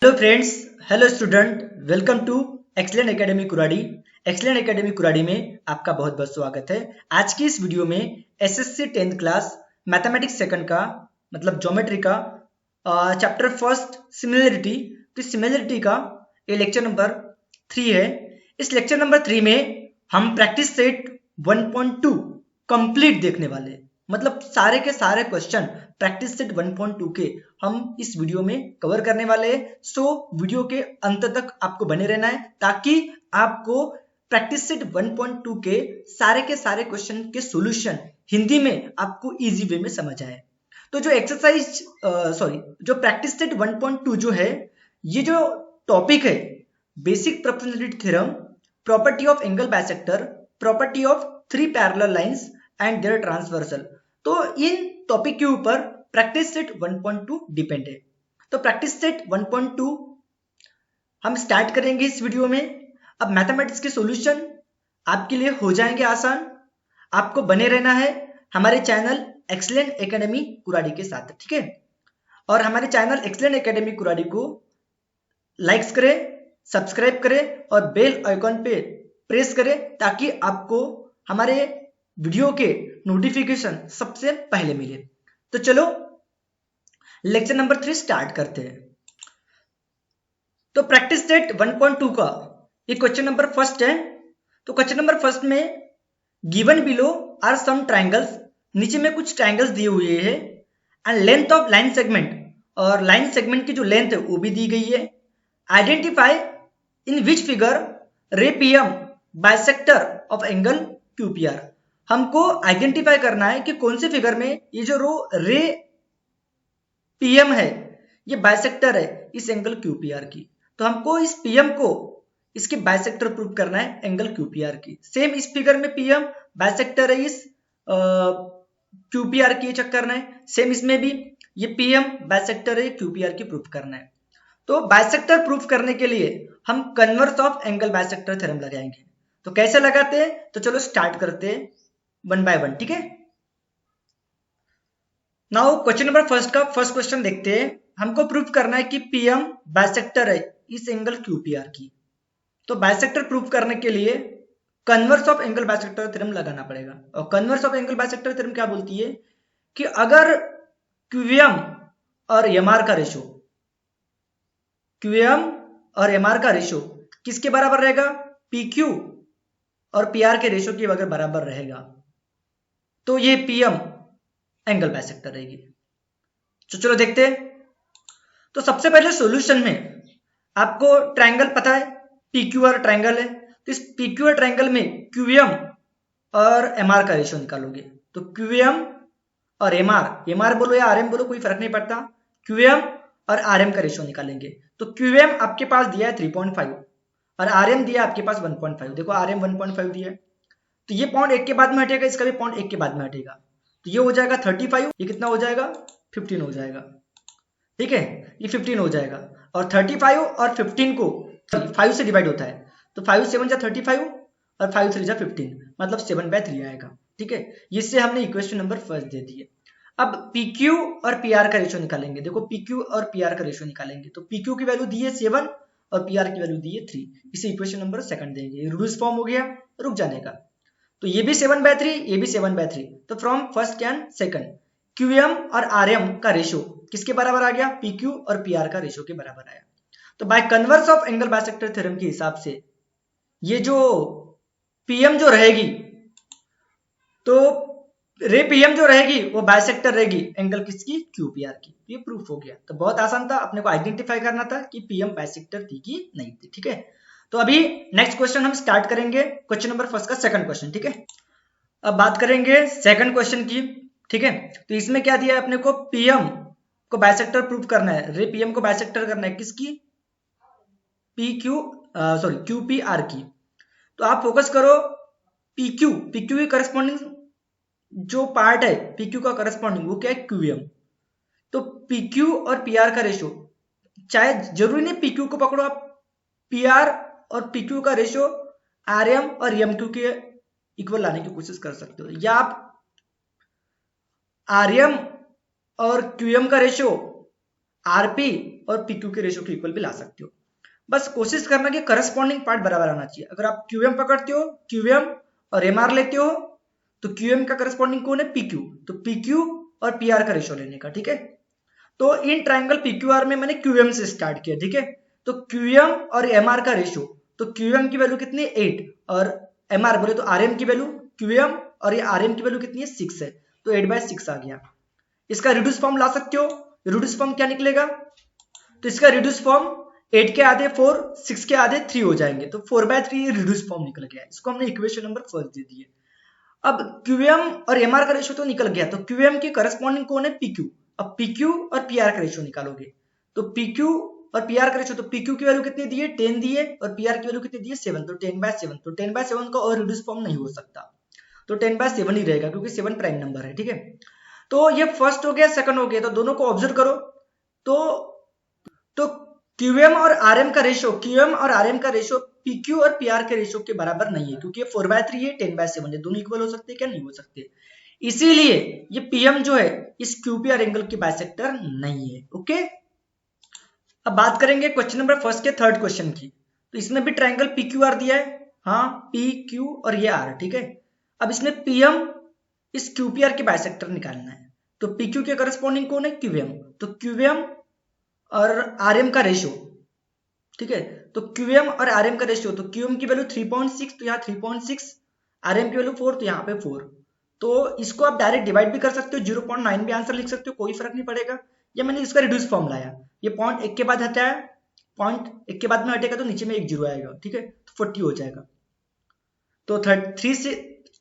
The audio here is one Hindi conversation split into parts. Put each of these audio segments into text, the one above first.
Hello friends, hello student, welcome to Excellent Academy Kuradi. Excellent Academy Kuradi में आपका बहुत बहुत स्वागत है। आज की इस वीडियो में SSC 10th class mathematics second का मतलब ज्योमेट्री का चैप्टर फर्स्ट सिमिलरिटी, तो सिमिलरिटी का ये लेक्चर नंबर 3 है। इस लेक्चर नंबर 3 में हम प्रैक्टिस सेट 1.2 कंप्लीट देखने वाले हैं। मतलब सारे के सारे क्वेश्चन प्रैक्टिस सेट 1.2 के हम इस वीडियो में कवर करने वाले हैं। सो वीडियो के अंत तक आपको बने रहना है ताकि आपको प्रैक्टिस सेट 1.2 के सारे क्वेश्चन के सॉल्यूशन हिंदी में आपको इजी वे में समझ आए। तो जो एक्सरसाइज जो प्रैक्टिस सेट 1.2 जो है, ये जो टॉपिक है basic proportionality theorem, property of angle bisector, property of three parallel lines and their transversal, तो इन टॉपिक के ऊपर प्रैक्टिस सेट 1.2 डिपेंड है। तो प्रैक्टिस सेट 1.2 हम स्टार्ट करेंगे इस वीडियो में। अब मैथमेटिक्स के सॉल्यूशन आपके लिए हो जाएंगे आसान। आपको बने रहना है हमारे चैनल एक्सलेंट एकेडमी कुराड़ी के साथ, ठीक है। और हमारे चैनल एक्सलेंट एकेडमी कुराड़ी को लाइक्स करें, सब्सक्राइब करें और बेल आइकॉन पे प्रेस करें ताकि आपको हमारे वीडियो के नोटिफिकेशन सबसे पहले मिले। तो चलो लेक्चर नंबर 3 स्टार्ट करते हैं। तो प्रैक्टिस सेट 1.2 का ये क्वेश्चन नंबर फर्स्ट है। तो क्वेश्चन नंबर फर्स्ट में given below are some triangles, नीचे में कुछ ट्रायंगल्स दिए हुए हैं and length of line segment, और लाइन सेगमेंट की जो लेंथ है वो भी दी गई है। Identify in which figure ray PM bisector of angle QPR. हमको आइडेंटिफाई करना है कि कौन से फिगर में ये जो रे पीएम है ये बाइसेक्टर है इस एंगल क्यूपीआर की। तो हमको इस पीएम को इसके बाइसेक्टर प्रूव करना है एंगल क्यूपीआर की। सेम इस फिगर में पीएम बाइसेक्टर है इस क्यूपीआर की, चेक करना है। सेम इसमें भी ये पीएम बाइसेक्टर है क्यूपीआर की प्रूफ करना है। तो बाइसेक्टर प्रूफ करने के लिए हम converse of angle bisector theorem लगाएंगे। तो कैसे लगाते हैं, तो चलो स्टार्ट करते हैं वन बाय वन, ठीक है। नाउ क्वेश्चन नंबर फर्स्ट का फर्स्ट क्वेश्चन देखते हैं। हमको प्रूफ करना है कि पीएम बाइसेक्टर है इस एंगल क्यूपीआर की। तो बाइसेक्टर प्रूफ करने के लिए converse of angle bisector theorem लगाना पड़ेगा। और converse of angle bisector theorem क्या बोलती है कि अगर क्यूएम और एमआर का रेशो, क्यूएम और एमआर का रेशो किसके बराबर रहेगा, पीक्यू और पीआर के रेशो की अगर बराबर रहेगा तो ये पीएम एंगल बाइसेक्टर रहेगी। तो चलो देखते हैं। तो सबसे पहले सॉल्यूशन में आपको ट्रायंगल पता है, पीक्यूआर ट्रायंगल है। तो इस पीक्यूआर ट्रायंगल में क्यूएम और एमआर का रेशो निकालोगे। तो क्यूएम और एमआर, एमआर बोलो या आरएम बोलो कोई फर्क नहीं पड़ता, क्यूएम और आरएम का रेशो निकालेंगे। तो क्यूएम आपके पास दिया है 3.5 और आरएम दिया आपके पास 1.5। देखो आरएम 1.5 दिया है, तो ये पॉइंट एक के बाद में हटेगा, इसका भी पॉइंट एक के बाद में हटेगा। तो ये हो जाएगा 35, ये कितना हो जाएगा 15 हो जाएगा, ठीक है। ये 15 हो जाएगा और 35 और 15 को 5 से डिवाइड होता है। तो 5 7 जा 35 और 5 3 जा 15, मतलब 7/3 आएगा, ठीक है। इससे हमने इक्वेशन नंबर फर्स्ट दे दी है। अब PQ और PR का रेशो निकालेंगे। देखो PQ और PR का रेशो निकालेंगे। तो PQ की वैल्यू दी है 7 और PR की वैल्यू दी है 3। इसे इक्वेशन नंबर सेकंड देंगे। रूल्स फॉर्म हो गया रुक जाने का। तो ये भी 7/3, ये भी 7/3। तो from first and second QM और RM का रेशो किसके बराबर आ गया, PQ और PR का रेशो के बराबर आया। तो by converse of angle bisector theorem के हिसाब से ये जो PM जो रहेगी, तो रे पीएम जो रहेगी वो बाइसेक्टर रहेगी एंगल किसकी, क्यूपीआर की। ये प्रूफ हो गया। तो बहुत आसान था, अपने को आइडेंटिफाई करना था कि पीएम बाइसेक्टर थी कि नहीं थी, ठीक है। तो अभी नेक्स्ट क्वेश्चन हम स्टार्ट करेंगे, क्वेश्चन नंबर फर्स्ट का सेकंड क्वेश्चन, ठीक है। अब बात करेंगे सेकंड क्वेश्चन की, ठीक है। तो इसमें क्या दिया है अपने को, पीएम को बाइसेक्टर प्रूफ करना है, रे पीएम को बाइसेक्टर करना है किसकी, क्यूपीआर की। तो आप फोकस करो पीक्यू की करस्पॉन्डिंग जो पार्ट है PQ का करस्पॉन्डिंग वो क्या है, QM। तो PQ और PR का रेशो, चाहे जरूरी नहीं PQ को पकड़ो आप, PR और PQ का रेशो RM और MQ के इक्वल लाने की कोशिश कर सकते हो, या आप RM और QM का रेशो आरपी और पीक्यू के रेशियो के इक्वल भी ला सकते हो। बस कोशिश करना कि करस्पॉन्डिंग पार्ट बराबर आना चाहिए। अगर आप क्यूएम पकड़ते हो, क्यूएम और एमआर लेते हो, तो क्यूएम का करस्पॉन्डिंग कौन है? पीक्यू। तो पीक्यू और पीआर का रेशियो लेने का, ठीक है। तो इन ट्राइंगल पीक्यूआर में मैंने क्यूएम से स्टार्ट किया, ठीक है। तो क्यूएम और एमआर का रेशियो, तो क्यूएम की वैल्यू कितनी है? 8, और एमआर बोले तो आरएम की वैल्यू, क्यूएम और ये आरएम की वैल्यू कितनी है? 6 है, तो 8/6 आ गया। इसका रिड्यूस फॉर्म ला सकते हो। रिड्यूस फॉर्म क्या निकलेगा? तो इसका रिड्यूस फॉर्म 8 के आधे 4, 6 के आधे 3 हो जाएंगे, तो 4/3 रिड्यूस फॉर्म निकल गया। इसको हमने इक्वेशन नंबर फर्स्ट दे दी है। अब क्यूएम और एमआर का रेशियो तो निकल गया, तो क्यूएम की करस्पॉन्डिंग कौन है? पीक्यू। अब पीक्यू और पीआर का रेशियो निकालोगे, तो पीक्यू और पीआर का रेशियो, तो पीक्यू की वैल्यू कितनी दी है? 10 दी है, और पीआर की वैल्यू कितनी दी है? 7, तो 10/7। तो 10/7 का और रिड्यूस फॉर्म नहीं हो सकता, तो 10/7 ही रहेगा, क्योंकि 7 प्राइम नंबर है, ठीक है। तो ये फर्स्ट हो गया, सेकंड हो गया, तो दोनों को ऑब्जर्व करो। तो क्यूएम और आरएम का रेशियो, क्यूएम और आरएम का रेशियो पीक्यू और पीआर के रेशियो के बराबर नहीं है, क्योंकि ये 4/3 है, 10/7 है, दोनों इक्वल हो सकते हैं क्या? नहीं हो सकते। इसीलिए ये पीएम जो है इस क्यूपीआर एंगल की बाइसेक्टर नहीं है, ओके। अब बात करेंगे क्वेश्चन नंबर फर्स्ट के थर्ड क्वेश्चन की। तो इसमें भी ट्राइंगल पीक्यूआर दिया है, हाँ, पी क्यू और ये आर, ठीक है। अब इसमें पीएम इस क्यूपीआर की बाइसेक्टर निकालना है, तो पीक्यू के करस्पॉन्डिंग कौन है? क्यूएम। तो क्यूएम और आरएम का रेशियो, ठीक है। तो क्यूएम और आरएम का रेशियो, तो क्यूएम की वैल्यू 3.6, तो यहाँ 3.6, आरएम की वैल्यू 4, तो यहाँ पे 4। तो इसको आप डायरेक्ट डिवाइड भी कर सकते हो, 0.9 भी आंसर लिख सकते हो, कोई फर्क नहीं पड़ेगा। या मैंने इसका रिड्यूस फॉर्म लाया, ये पॉइंट 1 के बाद हटाया, पॉइंट 1 के बाद में हटेगा तो नीचे में 1 0 आएगा, ठीक है, तो 40 हो जाएगा। तो 3 से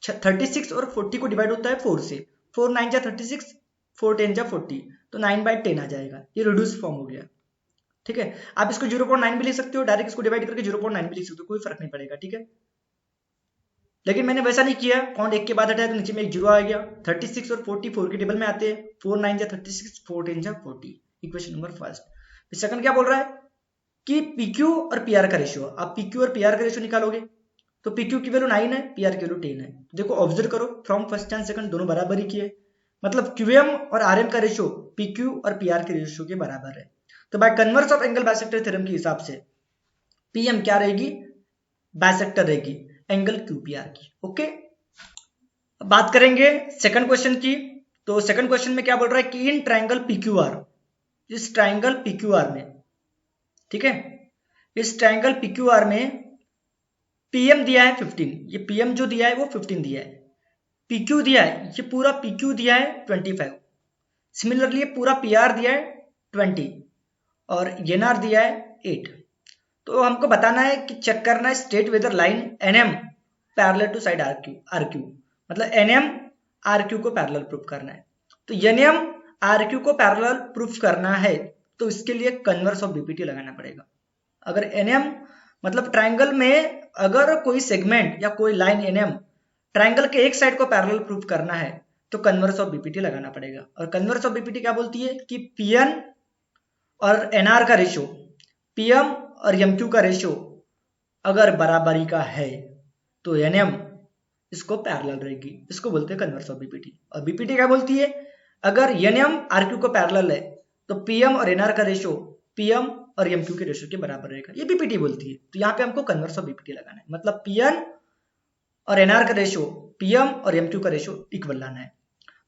36 और 40 को डिवाइड होता है 4 से, 4 9 जा 36, 4 10 जा 40, तो 9/10 आ जाएगा। ये रिड्यूस फॉर्म हो गया, ठीक है। आप इसको 0.9 भी लिख सकते हो, डायरेक्ट इसको डिवाइड करके 0.9 भी लिख सकते हो, कोई फर्क नहीं पड़ेगा, ठीक है। लेकिन मैंने वैसा नहीं किया, पॉइंट 1 के बाद हटाया तो नीचे में 1 0 आ गया। 36 और 40 4 के टेबल में आते हैं, 4 9 जा 36, 4 10 जा 40, इक्वेशन नंबर फर्स्ट। सेकंड क्या बोल रहा है कि पीक्यू और पीआर का रेशियो, आप पीक्यू और पीआर का रेशियो निकालोगे, तो पीक्यू की वैल्यू 9 है, पीआर की वैल्यू 10 है। देखो ऑब्जर्व करो, फ्रॉम फर्स्ट एंड सेकंड दोनों बराबर ही किए, मतलब क्यूएम और आरएम का रेशियो पीक्यू और पीआर के रेशियो के बराबर है। तो by converse of angle bisector theorem के हिसाब से पीएम क्या रहेगी? बाइसेक्टर रहेगी एंगल क्यूपीआर की, ओके। अब बात करेंगे सेकंड क्वेश्चन की। तो सेकंड क्वेश्चन में क्या बोल रहा है कि इन ट्राइंगल पीक्यूआर, इस ट्राइंगल पीक्यूआर में, ठीक है, इस ट्राइंगल पीक्यूआर में पीएम दिया है 15, ये पीएम जो दिया है वो 15 दिया है, पीक्यू दिया है, ये पूरा पीक्यू दिया है 25, सिमिलरली ये पूरा पीआर दिया है 20, और एनआर दिया है 8। तो हमको बताना है कि चेक करना है state whether line NM parallel to side RQ, मतलब एनएम आरक्यू को पैरेलल प्रूफ करना है। तो एनएम आरक्यू को पैरेलल प्रूफ करना है तो इसके लिए कन्वर्स ऑफ बीपीटी लगाना पड़ेगा। अगर एनएम मतलब ट्राइंगल में अगर कोई सेगमेंट या कोई लाइन एनएम ट्राइंगल के एक साइड को पैरेलल प्रूफ करना है तो कन्वर्स ऑफ बीपीटी लगाना पड़ेगा। और कन्वर्स ऑफ बीपीटी क्या बोलती है कि पीएन और एनआर का रेशियो, पीएम और एमक्यू का रेशियो अगर बराबरी का है तो एनएम इसको पैरेलल रहेगी, इसको बोलते हैं कन्वर्स ऑफ बीपीटी। और बीपीटी क्या बोलती है, अगर एनएम आरक्यू को पैरेलल है तो पीएम और एनआर का रेशियो पीएम और एमक्यू के रेशियो के बराबर रहेगा, ये बीपीटी बोलती है। तो यहाँ पे हमको कन्वर्स ऑफ बीपीटी लगाना है, मतलब पीएन और एनआर का रेशियो, पीएम और एमक्यू का रेशियो इक्वल लाना है।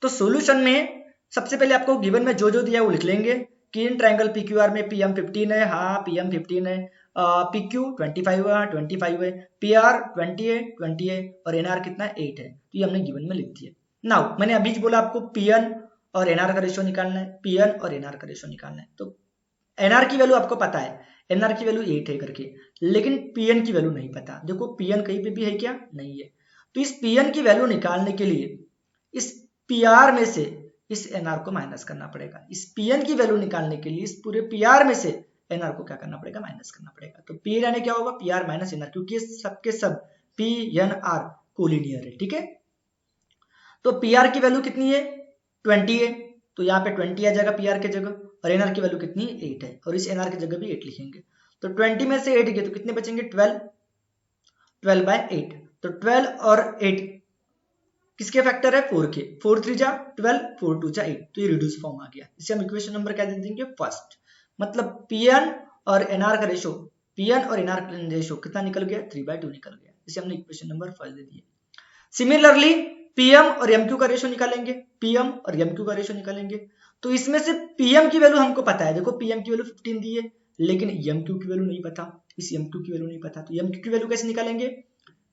तो सॉल्यूशन में सबसे पहले आपको गिवन में जो जो दिया है वो लिख लेंगे कि इन ट्राइंगल पीक्यूआर में पीएम 15 है, हाँ पीएम 15 है, पीक्यू 25 है, 25 है, पीआर 20 है, 20 है, और एनआर कितना 8 है। तो ये हमने गिवन में लिख दिया। नाउ मैंने अभी बोला आपको पीएन और एनआर का रेशियो निकालना है, पीएन और एनआर का रेशियो निकालना है। तो एनआर की वैल्यू आपको पता है, एनआर की वैल्यू 8 है करके, लेकिन पीएन की वैल्यू नहीं पता। देखो पीएन कहीं पे भी है क्या? नहीं है। तो इस पीएन की वैल्यू निकालने के लिए इस पीआर में से इस एनआर को माइनस करना पड़ेगा। इस पीएन की वैल्यू निकालने के लिए इस पूरे पीआर में से एनआर को क्या करना पड़ेगा? माइनस करना पड़ेगा। तो पी यानी क्या होगा? पीआर माइनस एनआर, क्योंकि सबके सब पी एन आर कोलिनियर है, ठीक है। तो पीआर की वैल्यू कितनी है? 20 है, तो यहाँ पे 20 आ जाएगा पीआर के जगह, और एनआर की वैल्यू कितनी है? 8 है, और इस एनआर की जगह भी 8 लिखेंगे। तो 20 में से 8 गए तो कितने बचेंगे? 12/8। तो 12 और 8 किसके फैक्टर है? 4 के। 4 3 जा 12, 4 2 जा 8, तो ये रिड्यूस फॉर्म आ गया। इसे हम इक्वेशन नंबर क्या दे देंगे? फर्स्ट। मतलब Pn और Nr का रेशो, Pn और Nr का रेशो कितना निकल गया, 3/2 निकल गया। इसे हमने इक्वेशन नंबर 1 दे दिया। सिमिलरली Pm और Mq का रेशो निकालेंगे, Pm और Mq का रेशो निकालेंगे। तो इसमें से Pm की वैल्यू हमको पता है, देखो Pm की वैल्यू 15 दी है, लेकिन Mq की वैल्यू नहीं पता, इस Mq की वैल्यू नहीं पता। तो Mq की वैल्यू कैसे निकालेंगे,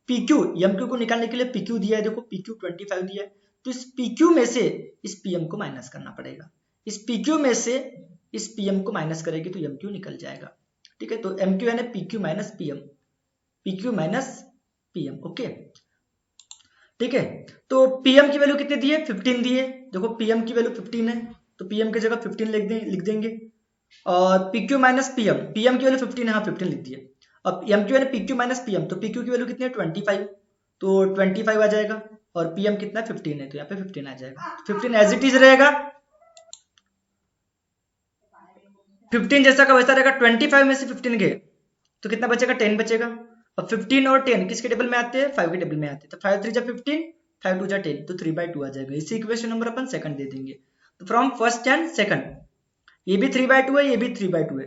PQ, Mq को निकालने के लिए PQ दिया है, देखो PQ 25 दिया है, तो इस PQ में से इस Pm को माइनस करना पड़ेगा। इस PQ में से इस Pm को माइनस करेगी तो Mq निकल जाएगा। ठीक है, तो MQ यानी PQ minus PM, PQ minus PM। Okay, ठीक है। तो Pm की वैल्यू कितनी दी है, 15 दी है, देखो Pm की वैल्यू 15 है, तो Pm की जगह 15 लिख देंगे। और PQ माइनस PM, PM की वैल्यू 15 है, हाँ 15 लिख दिए। अब MQ यानी PQ माइनस PM, तो PQ की वैल्यू कितनी है 25, तो 25 आ जाएगा, और PM कितना 15 है, तो यहाँ पे 15 आ जाएगा। 15 एज इट इज रहेगा, 15 जैसा का वैसा रहेगा। 25 में से 15 गए तो कितना बचेगा, 10 बचेगा। अब 15 और 10 किसके टेबल में आते हैं, 5 के टेबल में आते हैं, तो 5 3 जा 15, 5 2 जा 10, तो 3/2 आ जाएगा। इसी इक्वेशन नंबर अपन सेकंड दे देंगे। तो फ्रॉम फर्स्ट एंड सेकंड, ये भी 3/2 है, ये भी 3/2 है,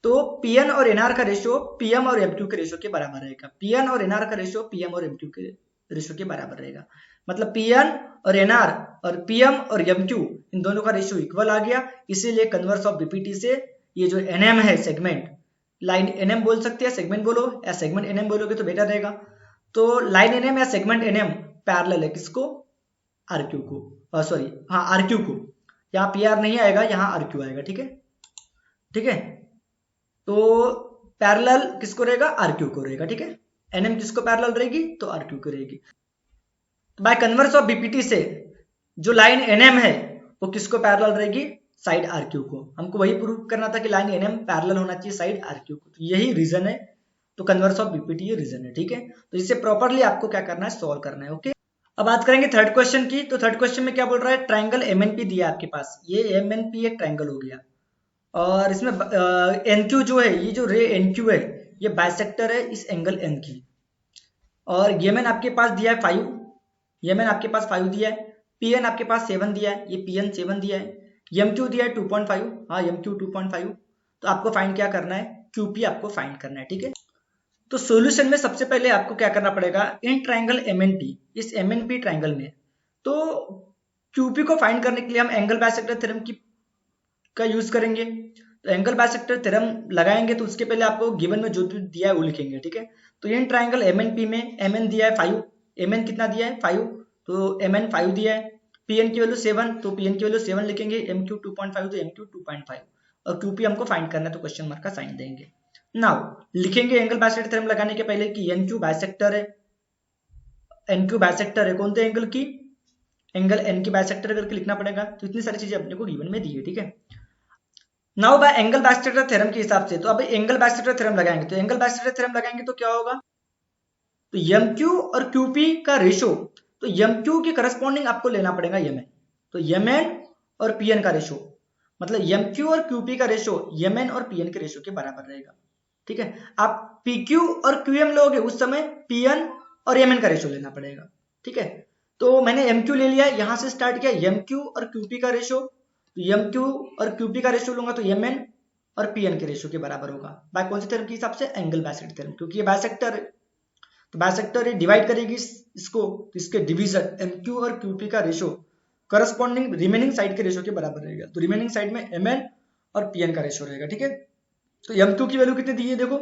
तो Pn और Nr का रेशियो Pm और Mq के रेशियो के बराबर रहेगा। Pn और Nr का रेशियो Pm और Mq के रेशियो के बराबर रहेगा, मतलब Pn और Nr और Pm और Mq इन दोनों का रेशियो इक्वल आ गया। इसीलिए कन्वर्स ऑफ बीपीटी से ये जो Nm है सेगमेंट, लाइन Nm बोल सकते हैं, सेगमेंट बोलो या सेगमेंट Nm बोलोगे तो बेटर रहेगा। तो लाइन Nm या सेगमेंट Nm पैरेलल है किसको, RQ को, सॉरी हाँ RQ को, यहाँ PR नहीं आएगा, यहाँ RQ आएगा। ठीक है, ठीक है, तो पैरेलल किसको रहेगा, RQ को रहेगा। ठीक है, NM किसको पैरेलल रहेगी, तो RQ को रहेगी। तो बाय कन्वर्स ऑफ बीपीटी से जो लाइन NM है वो किसको पैरेलल रहेगी, साइड RQ को। हमको वही प्रूव करना था कि लाइन NM पैरेलल होना चाहिए साइड RQ को, तो यही रीजन है। तो कन्वर्स ऑफ बीपीटी ये रीजन है। ठीक है, तो इसे प्रॉपरली आपको क्या करना है, सॉल्व करना है। ओके, अब बात करेंगे थर्ड क्वेश्चन की। तो थर्ड क्वेश्चन में क्या बोल रहा है, ट्राइंगल MNP दिया है आपके पास, ये MNP एक ट्राइंगल हो गया, और इसमें NQ जो है, ये जो रे NQ है ये बाइसेक्टर है इस एंगल N की, और Mn आपके पास दिया है 5, Mn आपके पास 5 दिया है, Pn आपके पास 7 दिया है, ये Pn 7 दिया है, MQ दिया है 2.5, हाँ MQ 2.5। तो आपको फाइंड क्या करना है, QP आपको फाइंड करना है। ठीक है, तो सॉल्यूशन में सबसे पहले आपको क्या करना पड़ेगा, इन ट्राइंगल MNP, इस MNP ट्राइंगल में, तो QP को फाइंड करने के लिए हम एंगल बाइसेक्टर थ्योरम का यूज करेंगे। तो एंगल बाइसेक्टर थ्योरम लगाएंगे तो उसके पहले आपको गिवन में जो भी दिया है वो लिखेंगे। ठीक है, तो इन ट्राइंगल MNP में Mn दिया है 5, Mn कितना दिया है 5, तो Mn 5 दिया है, Pn की वैल्यू 7, तो Pn की वैल्यू 7 लिखेंगे, MQ 2.5 तो MQ 2.5, और QP हमको फाइंड करना है तो क्वेश्चन मार्क का साइन देंगे। नाउ लिखेंगे एंगल बाइसेक्टर थ्योरम लगाने के पहले कि NQ बाइसेक्टर है, NQ बाइसेक्टर है कौन से एंगल की, एंगल N की बाइसेक्टर करके लिखना पड़ेगा। तो इतनी सारी चीजें अपने को गिवन में दी है। ठीक है, now bye angle bisector theorem के हिसाब से, तो अब एंगल बाइसेक्टर थ्योरम लगाएंगे, तो एंगल बाइसेक्टर थ्योरम लगाएंगे तो क्या होगा, तो MQ और QP का रेशो, तो MQ के करस्पॉन्डिंग आपको लेना पड़ेगा Mn, तो Mn और Pn का रेशो, मतलब MQ और QP का रेशो Mn और Pn के रेशो के बराबर रहेगा। ठीक है, आप PQ और QM लोगे उस समय Pn और Mn का रेशो लेना पड़ेगा। ठीक है, तो मैंने MQ ले लिया, यहां से स्टार्ट किया, MQ और QP का रेशो, तो MQ और QP का रेशो लूंगा तो Mn और Pn के रेशो के बराबर होगा। बाय कौन से थ्योरम के हिसाब से, एंगल बाइसेक्टर थ्योरम, क्योंकि ये बाइसेक्टर है, तो बाइसेक्टर ये डिवाइड करेगी इसको, तो इसके डिवीजन MQ और QP का रेशो करस्पॉन्डिंग रिमेनिंग साइड के रेशो के बराबर रहेगा, तो रिमेनिंग साइड में Mn और Pn का रेशो रहेगा। ठीक है, तो MQ की वैल्यू कितनी दी है, देखो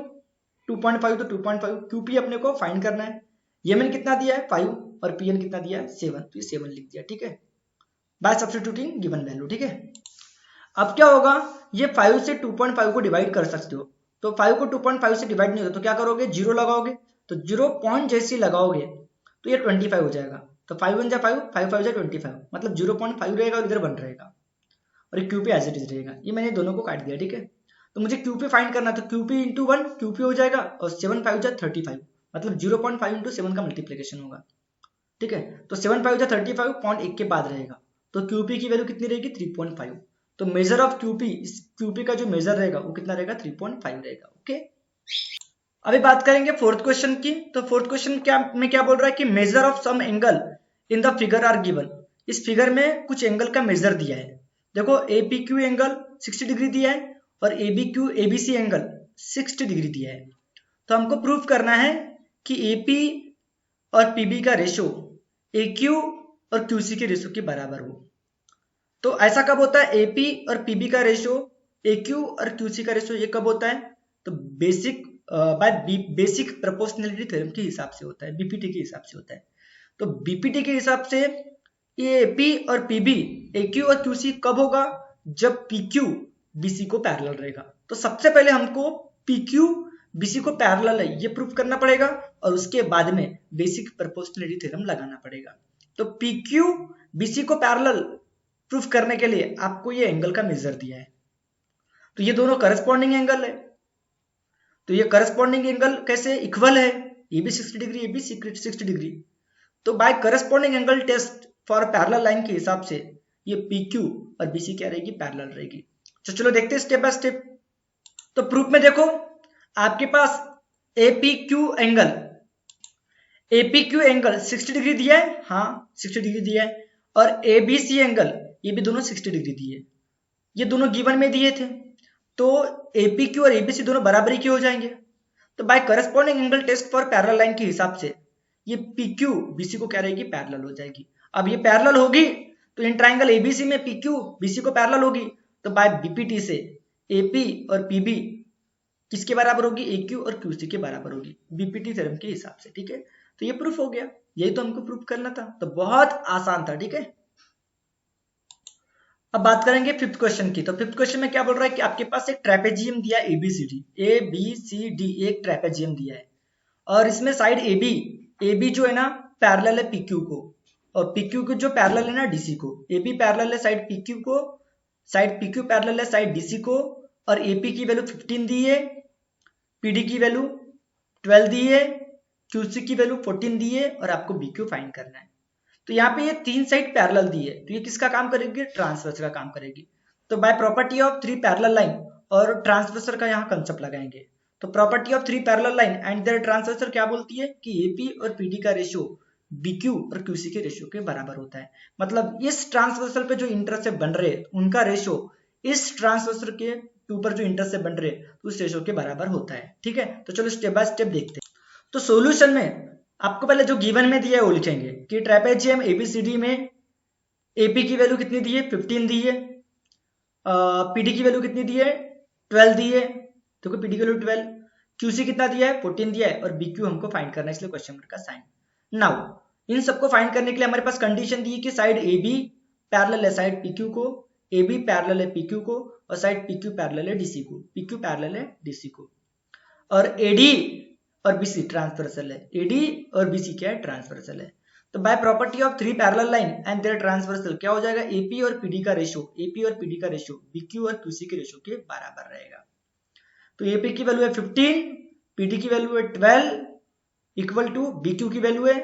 2.5, तो 2.5, QP अपने को फाइंड करना है, Mn कितना दिया है 5 और Pn कितना दिया है 7, तो ये 7 लिख दिया। ठीक है, बाय सब्स्टिट्यूटिंग गिवन वैल्यू। ठीक है, अब क्या होगा, ये 5 से 2.5 को डिवाइड कर सकते हो, तो 5 को 2.5 से डिवाइड नहीं होता तो क्या करोगे, 0 लगाओगे, तो 0 पॉइंट जैसे लगाओगे तो ये 25 हो जाएगा, तो 5 1 जा 5, 5 5 जा 25, मतलब 0.5 रहेगा और इधर 1 रहेगा, और ये QP एज इट इज रहेगा। ये मैंने दोनों को काट दिया। ठीक है, तो मुझे QP फाइंड करना, तो QP इंटू 1 QP हो जाएगा, और 7 5 जा 35, मतलब 0.5 इंटू 7 का मल्टीप्लीकेशन होगा। ठीक है, तो 7 5 जा 35, पॉइंट 1 के बाद रहेगा, तो QP की वैल्यू कितनी रहेगी 3.5, तो मेजर ऑफ QP, इस QP का जो मेजर रहेगा वो कितना रहेगा 3.5 रहेगा। ओके, अभी बात करेंगे फोर्थ क्वेश्चन की। तो फोर्थ क्वेश्चन क्या बोल रहा है कि measure of some angle in the figure are given, इस फिगर में कुछ एंगल का मेजर दिया है। देखो APQ एंगल 60 डिग्री दिया है, और एबीसी एंगल 60 डिग्री दिया है, तो हमको प्रूफ करना है कि एपी और पीबी का रेशो एक्यू और क्यूसी के रेशो के बराबर हो। तो ऐसा कब होता है, एपी और पीबी का रेशो एक्यू और क्यूसी का रेशो ये कब होता है, तो बेसिक प्रोपोर्शनलिटी थ्योरम के हिसाब से होता है, बीपीटी के हिसाब से होता है। तो बीपीटी के हिसाब से ये एपी और पीबी एक्यू और क्यूसी कब होगा, जब पीक्यू बीसी को पैरेलल रहेगा। तो सबसे पहले हमको पीक्यू बीसी को पैरेलल है ये प्रूफ करना पड़ेगा, और उसके बाद में बेसिक प्रोपोर्शनलिटी थ्योरम लगाना पड़ेगा। तो पीक्यू बीसी को पैरेलल प्रूफ करने के लिए आपको ये एंगल का मेजर दिया है, तो ये दोनों करस्पॉन्डिंग एंगल है। तो ये करस्पॉन्डिंग एंगल कैसे इक्वल है, ये भी 60 डिग्री, ये भी 60 डिग्री। तो by corresponding angle test for parallel line के हिसाब से ये PQ और BC क्या रहेगी, पैरेलल रहेगी। तो चलो देखते हैं स्टेप बाय स्टेप। तो प्रूफ में देखो, आपके पास APQ एंगल 60 डिग्री दिया है, हाँ 60 डिग्री दिया है, और ABC एंगल ये भी दोनों 60 डिग्री दिए, ये दोनों गिवन में दिए थे। तो APQ और ABC दोनों बराबरी के हो जाएंगे। तो by corresponding angle test for parallel line के हिसाब से ये PQ BC को क्या रहेगी, पैरेलल हो जाएगी। अब ये पैरेलल होगी तो इन ट्राइंगल ABC में PQ BC को पैरेलल होगी, तो बाय BPT से AP और PB किसके बराबर होगी, AQ और QC के बराबर होगी, BPT थ्योरम के हिसाब से। ठीक है, तो ये प्रूफ हो गया, यही तो हमको प्रूफ करना था, तो बहुत आसान था। ठीक है, अब बात करेंगे फिफ्थ क्वेश्चन की। तो फिफ्थ क्वेश्चन में क्या बोल रहा है कि आपके पास एक ट्रेपेजियम दिया है ABCD, एक ट्रेपेजियम दिया है, और इसमें साइड AB जो है ना पैरेलल है PQ को, और PQ को जो पैरेलल है ना DC को। AB पैरेलल है साइड PQ को, साइड PQ पैरेलल है साइड DC को, और AP की वैल्यू 15 दी है, PD की वैल्यू 12 दी है, QC की वैल्यू 14 दी है, और आपको BQ फाइंड करना है। तो यहाँ पे ये तीन साइड पैरेलल दी है, तो ये किसका काम करेगी, ट्रांसवर्स का काम करेगी। तो by property of 3 parallel line और ट्रांसवर्सर का यहाँ कंसेप्ट लगाएंगे। तो property of 3 parallel line and there transversal क्या बोलती है कि एपी और पीडी का रेशियो BQ और QC के रेशियो के बराबर होता है। मतलब इस ट्रांसवर्सल पे जो इंटरसेप्ट बन रहे उनका रेशियो इस ट्रांसवर्सर के ऊपर जो इंटरसेप्ट बन रहे उस रेशियो के बराबर होता है। ठीक है, तो चलो स्टेप बाय स्टेप देखते हैं। तो सॉल्यूशन में आपको पहले जो गिवन में दिया है वो लिखेंगे कि ट्रेपेजियम ABCD में AP की वैल्यू कितनी दी है, 15 दी है, PD की वैल्यू कितनी दी है, 12 दी है, देखो PD की वैल्यू 12, QC कितना दिया है, 14 दिया है, और BQ हमको फाइंड करना है, इसलिए क्वेश्चन मार्क का साइन। नाउ इन सबको फाइंड करने के लिए हमारे पास कंडीशन दी है कि साइड AB पैरेलल है साइड PQ को, AB पैरेलल है PQ को, और साइड PQ पैरेलल है DC को, PQ पैरेलल है DC को, और AD और BC ट्रांसवर्सल है, AD और BC क्या है, ट्रांसवर्सल है। तो by property of 3 parallel line and their transversal क्या हो जाएगा, AP और PD का रेशियो BQ और QC के रेशियो के बराबर रहेगा। तो AP की वैल्यू है 15, PD की वैल्यू है 12 इक्वल टू BQ की वैल्यू है,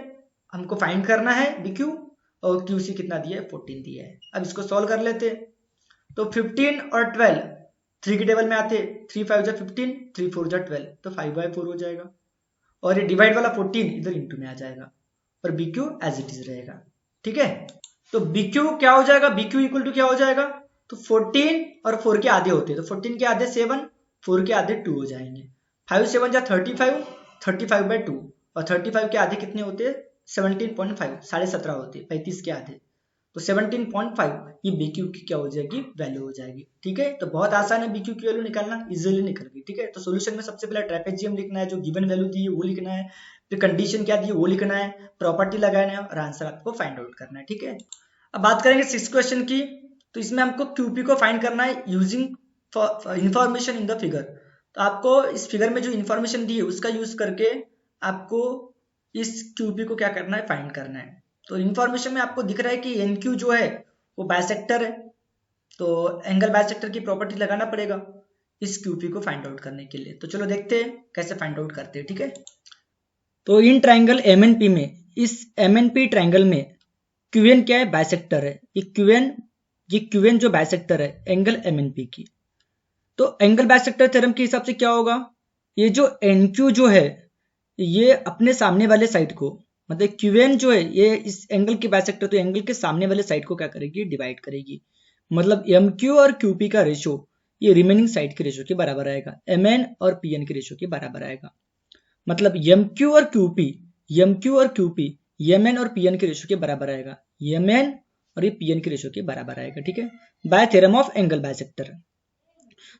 हमको फाइंड करना है BQ, और QC कितना दिया है, 14 दिया है। अब इसको सॉल्व कर लेते हैं। तो 15 और 12 3 के टेबल में आते, 3 5 जा 15, 3 4 जा 12, तो 5/4 हो जाएगा, और ये डिवाइड वाला 14 इधर इंटू में आ जाएगा, और BQ एज इट इज रहेगा। ठीक है, तो BQ क्या हो जाएगा, BQ इक्वल टू क्या हो जाएगा, तो 14 और 4 के आधे होते हैं, तो 14 के आधे 7, 4 के आधे 2 हो जाएंगे, 5 7 जा 35, 35/2, और 35 के आधे कितने होते हैं, 17.5, 17.5 होते हैं, 35 के आधे, तो 17.5 ये BQ की क्या हो जाएगी, वैल्यू हो जाएगी। ठीक है, तो बहुत आसान है BQ की वैल्यू निकालना, इजीली निकल गई। ठीक है, तो सॉल्यूशन में सबसे पहले ट्रेपेजियम लिखना है, जो गिवन वैल्यू दी है वो लिखना है, फिर कंडीशन क्या दी है वो लिखना है, प्रॉपर्टी लगाना है, और आंसर आपको फाइंड आउट करना है। ठीक है, अब बात करेंगे 6th क्वेश्चन की। तो इसमें हमको QP को फाइंड करना है using information in the figure. तो आपको इस फिगर में जो इंफॉर्मेशन दी है उसका यूज करके आपको इस QP को क्या करना है, फाइंड करना है। तो इंफॉर्मेशन में आपको दिख रहा है कि NQ जो है वो बाइसेक्टर है, तो एंगल बाइसेक्टर की प्रॉपर्टी लगाना पड़ेगा इस QP को फाइंड आउट करने के लिए। तो चलो देखते हैं कैसे फाइंड आउट करते हैं। ठीक है, तो इन ट्राइंगल MNP में, इस MNP ट्राइंगल में QN क्या है, बाइसेक्टर है। ये QN जो बाइसेक्टर है एंगल MNP की, तो एंगल बाइसेक्टर थ्योरम के हिसाब से क्या होगा, ये जो NQ जो है ये अपने सामने वाले साइड को, मतलब QN जो है ये इस एंगल की बाइसेक्टर, तो एंगल के सामने वाले साइड को क्या करेगी, डिवाइड करेगी। मतलब MQ और QP का रेशियो ये रिमेनिंग साइड के रेशियो के बराबर आएगा। mn और pn के रेशियो के बराबर आएगा। मतलब mq और qp, mq और qp mn और pn के रेशियो के बराबर आएगा। mn और ये pn के रेशियो के बराबर आएगा, ठीक है, bye theorem of angle bisector.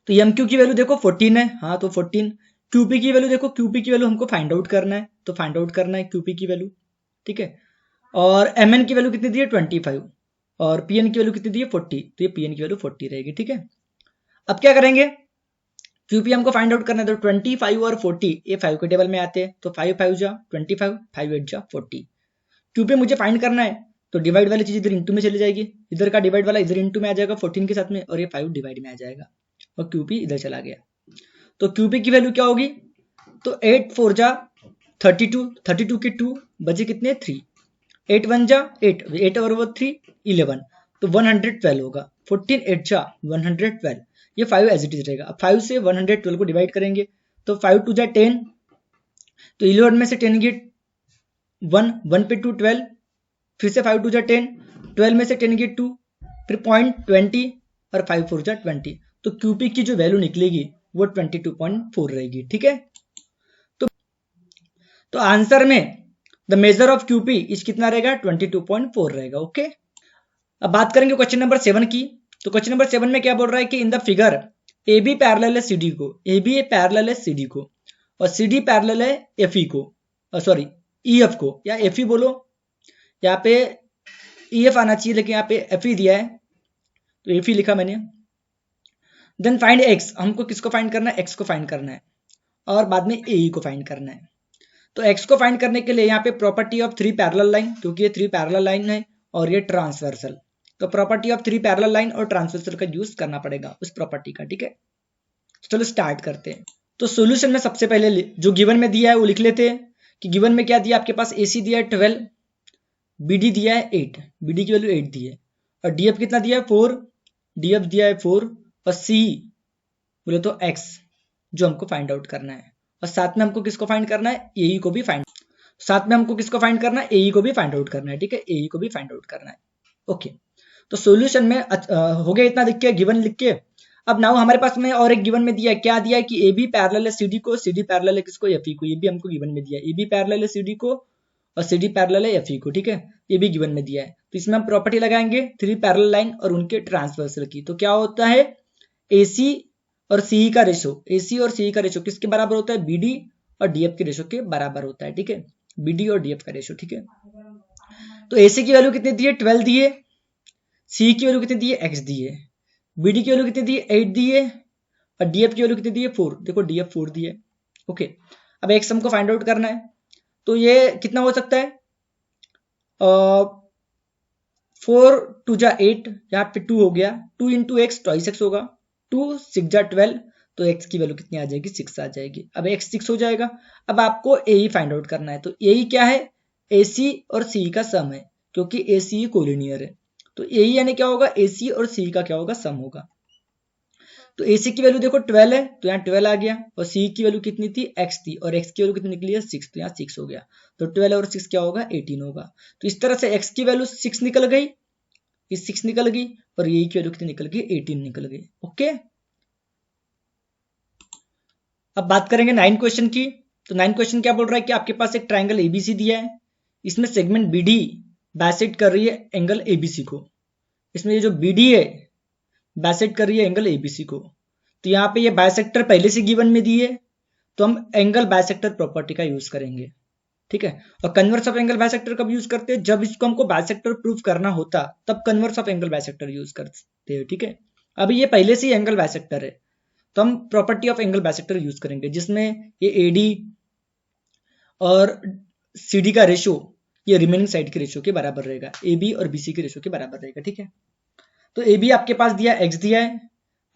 तो mq की वैल्यू देखो 14 है, हाँ तो 14। qp की वैल्यू देखो, qp की वैल्यू हमको फाइंड आउट करना है, तो फाइंड आउट करना है qp की वैल्यू, ठीक है। और mn की वैल्यू कितनी दी है 25 और pn की वैल्यू कितनी दी है 40, तो ये pn की वैल्यू 40 रहेगी, ठीक है। अब क्या करेंगे, QP हमको फाइंड आउट करना है, तो 25 और 40 ये 5 के टेबल में आते हैं, तो 5 5 जा 25, 5 8 जा 40। QP मुझे फाइंड करना है, तो डिवाइड वाली चीज इधर इंटू में चली जाएगी, इधर का डिवाइड वाला इधर इंटू में आ जाएगा 14 के साथ में, और ये 5 डिवाइड में आ जाएगा और QP इधर चला गया। तो QP की वैल्यू क्या होगी, तो 8 4 जा 32, 32 के 2 बचे कितने 3, 8 1 जा 8, 8 और वो 3 11, तो 112 होगा। 14 8 जा 112, ये 5 एज इट इज रहेगा। अब 5 से 112 को डिवाइड करेंगे, तो 5 2 जा 10, तो 11 में से 10 गए 1, 1 पे 2 12, फिर से 5 2 जा 10, 12 में से 10 गए 2, फिर 0.20 और 5 4 जा 20, तो QP की जो वैल्यू निकलेगी वो 22.4 रहेगी, ठीक है। तो आंसर में द मेजर ऑफ QP इस कितना रहेगा 22.4 रहेगा, ओके। अब बात करेंगे क्वेश्चन नंबर 7 की। तो क्वेश्चन नंबर 7 में क्या बोल रहा है कि इन द फिगर AB पैरेलल है CD को, AB पैरेलल है CD को और CD पैरेलल है FE को, सॉरी EF को, या FE बोलो, यहाँ पे EF आना चाहिए लेकिन यहाँ पे FE दिया है तो FE लिखा मैंने। देन फाइंड X, हमको किसको फाइंड करना है, X को फाइंड करना है और बाद में AE को फाइंड करना है। तो X को फाइंड करने के लिए यहाँ पे प्रॉपर्टी ऑफ 3 पैरेलल लाइन, क्योंकि ये 3 पैरेलल लाइन है और ये ट्रांसवर्सल, तो प्रॉपर्टी ऑफ 3 पैरेलल लाइन और ट्रांसवर्सल का यूज करना पड़ेगा उस प्रॉपर्टी का, ठीक है। चलो स्टार्ट करते हैं। तो सॉल्यूशन में सबसे पहले जो गिवन में दिया है वो लिख लेते हैं कि गिवन में क्या दिया, आपके पास AC दिया है 12, BD दिया है 8, BD की वैल्यू 8 दी है, और DF कितना दिया है 4, DF दिया है 4, और C बोले तो X जो हमको फाइंड आउट करना है, और साथ में हमको किसको फाइंड करना है, AE को भी फाइंड, साथ में हमको किसको फाइंड करना है, AE को भी फाइंड आउट करना है, ठीक है, AE को भी फाइंड आउट करना है, ओके। तो सॉल्यूशन में हो गया इतना लिख के, गिवन लिख के। अब नाउ हमारे पास में और एक गिवन में दिया है, क्या दिया है कि AB पैरेलल है CD को, CD पैरेलल है किसको, FE को, ये भी हमको गिवन में दिया है। AB पैरेलल है CD को और CD पैरेलल है FE को, ठीक है, ये भी गिवन में दिया है। तो इसमें हम प्रॉपर्टी लगाएंगे 3 पैरेलल लाइन और उनके ट्रांसवर्सल की। तो क्या होता है, AC और CE का रेशो, AC और CE का रेशो किसके बराबर होता है, BD और DF के रेशो के बराबर होता है, ठीक है, BD और DF का रेशो, ठीक है। तो AC की वैल्यू कितनी दी है 12 दी है, CE की वैल्यू कितनी दी है X दी है, BD की वैल्यू कितनी दी है 8 दी है, और DF की वैल्यू कितनी दी है 4, देखो DF 4 दी है, ओके। अब X हमको फाइंड आउट करना है, तो ये कितना हो सकता है, 4 2 जा 8, यहाँ पे 2 हो गया, 2 इंटू एक्स ट्वाइस एक्स होगा, 2 6 जा 12, तो x की वैल्यू कितनी आ जाएगी 6 आ जाएगी। अब x 6 हो जाएगा। अब आपको AE फाइंड आउट करना है, तो AE क्या है, AC और CE का सम है, क्योंकि ACE कोलिनियर है, तो AE यानी क्या होगा, AC और CE का क्या होगा, सम होगा। तो AC की वैल्यू देखो 12 है, तो यहाँ 12 आ गया, और CE की वैल्यू कितनी थी, x थी, और x की वैल्यू कितनी निकली है 6, तो यहाँ 6 हो गया, तो 12 और 6 क्या होगा 18 होगा। तो इस तरह से x की वैल्यू 6 निकल गई, ये 6 निकल गई, और AE की वैल्यू कितनी निकल गई 18 निकल गई, ओके। अब बात करेंगे 9 क्वेश्चन की। तो 9 क्वेश्चन क्या बोल रहा है कि आपके पास एक ट्राइंगल ABC दिया है, इसमें सेगमेंट BD बाइसेक्ट कर रही है एंगल ABC को, इसमें ये जो BD है बाइसेक्ट कर रही है एंगल ABC को। तो यहाँ पे ये बाइसेक्टर पहले से गिवन में दी है, तो हम एंगल बाइसेक्टर प्रॉपर्टी का यूज करेंगे, ठीक है। और कन्वर्स ऑफ एंगल बाइसेक्टर कब यूज करते हैं, जब इसको हमको बाइसेक्टर प्रूफ करना होता तब converse of angle bisector use करते हैं, ठीक है। अभी ये पहले से ही एंगल बाइसेक्टर है, तो हम property of angle bisector use करेंगे, जिसमें ये AD और CD का रेशियो ये रिमेनिंग साइड के रेशियो के बराबर रहेगा, AB और BC के रेशियो के बराबर रहेगा, ठीक है। तो AB आपके पास दिया X दिया है,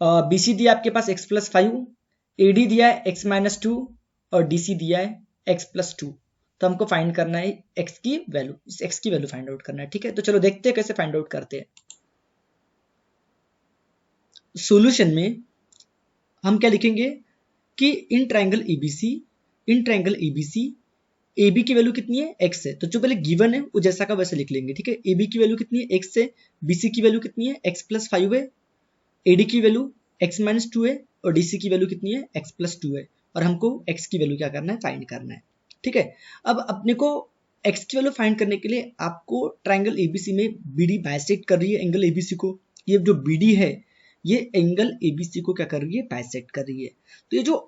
BC दिया आपके पास X + 5, AD दिया है X - 2 और DC दिया है X + 2। तो हमको फाइंड करना है X की वैल्यू, इस X की वैल्यू फाइंड आउट करना है, ठीक है। तो चलो देखते हैं कैसे फाइंड आउट करते हैं। सॉल्यूशन में हम क्या लिखेंगे कि इन ट्राइंगल ABC AB की वैल्यू कितनी है X है, तो जो पहले गिवन है वो जैसा का वैसे लिख लेंगे, ठीक है। AB की वैल्यू कितनी है X है, BC की वैल्यू कितनी है X + 5 है, AD की वैल्यू x माइनस टू है और डी सी की वैल्यू कितनी है x प्लस टू है, और हमको x की वैल्यू क्या करना है फाइंड करना है। ठीक है, अब अपने को x की वैल्यू फाइंड करने के लिए आपको ट्राइंगल एबीसी में बीडी बाइसेक्ट कर रही है एंगल एबीसी को। ये जो बीडी है ये एंगल एबीसी को क्या कर रही है बाइसेक्ट कर रही है। तो ये जो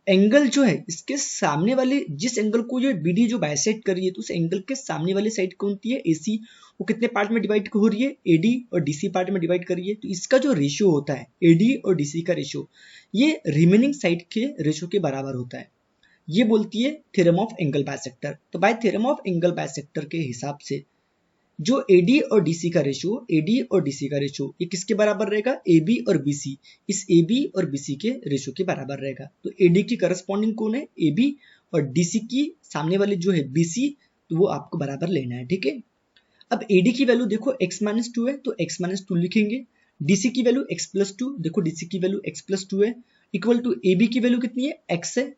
एंगल जो है इसके सामने वाले जिस एंगल को ये बीडी जो बाइसेक्ट कर रही है तो उस एंगल के सामने वाली साइड कौन सी है एसी, वो कितने पार्ट में डिवाइड हो रही है एडी और डीसी पार्ट में डिवाइड कर रही है। तो इसका जो रेशियो होता है एडी और डीसी का रेशियो ये रिमेनिंग साइड के रेशियो के बराबर होता है। ये बोलती है थ्योरम ऑफ एंगल बाइसेक्टर। तो bye theorem of angle bisector के हिसाब से जो एडी और डीसी का रेशियो ये किसके बराबर रहेगा एबी और बीसी, इस एबी और बीसी के रेशियो के बराबर रहेगा। तो एडी की करस्पॉन्डिंग कौन है एबी और डीसी की सामने वाली जो है बीसी, तो वो आपको बराबर लेना है। ठीक है, अब एडी की वैल्यू देखो x माइनस टू है तो x माइनस टू लिखेंगे, डीसी की वैल्यू x प्लस टू, देखो डीसी की वैल्यू x प्लस टू है, इक्वल टू एबी की वैल्यू कितनी है x है,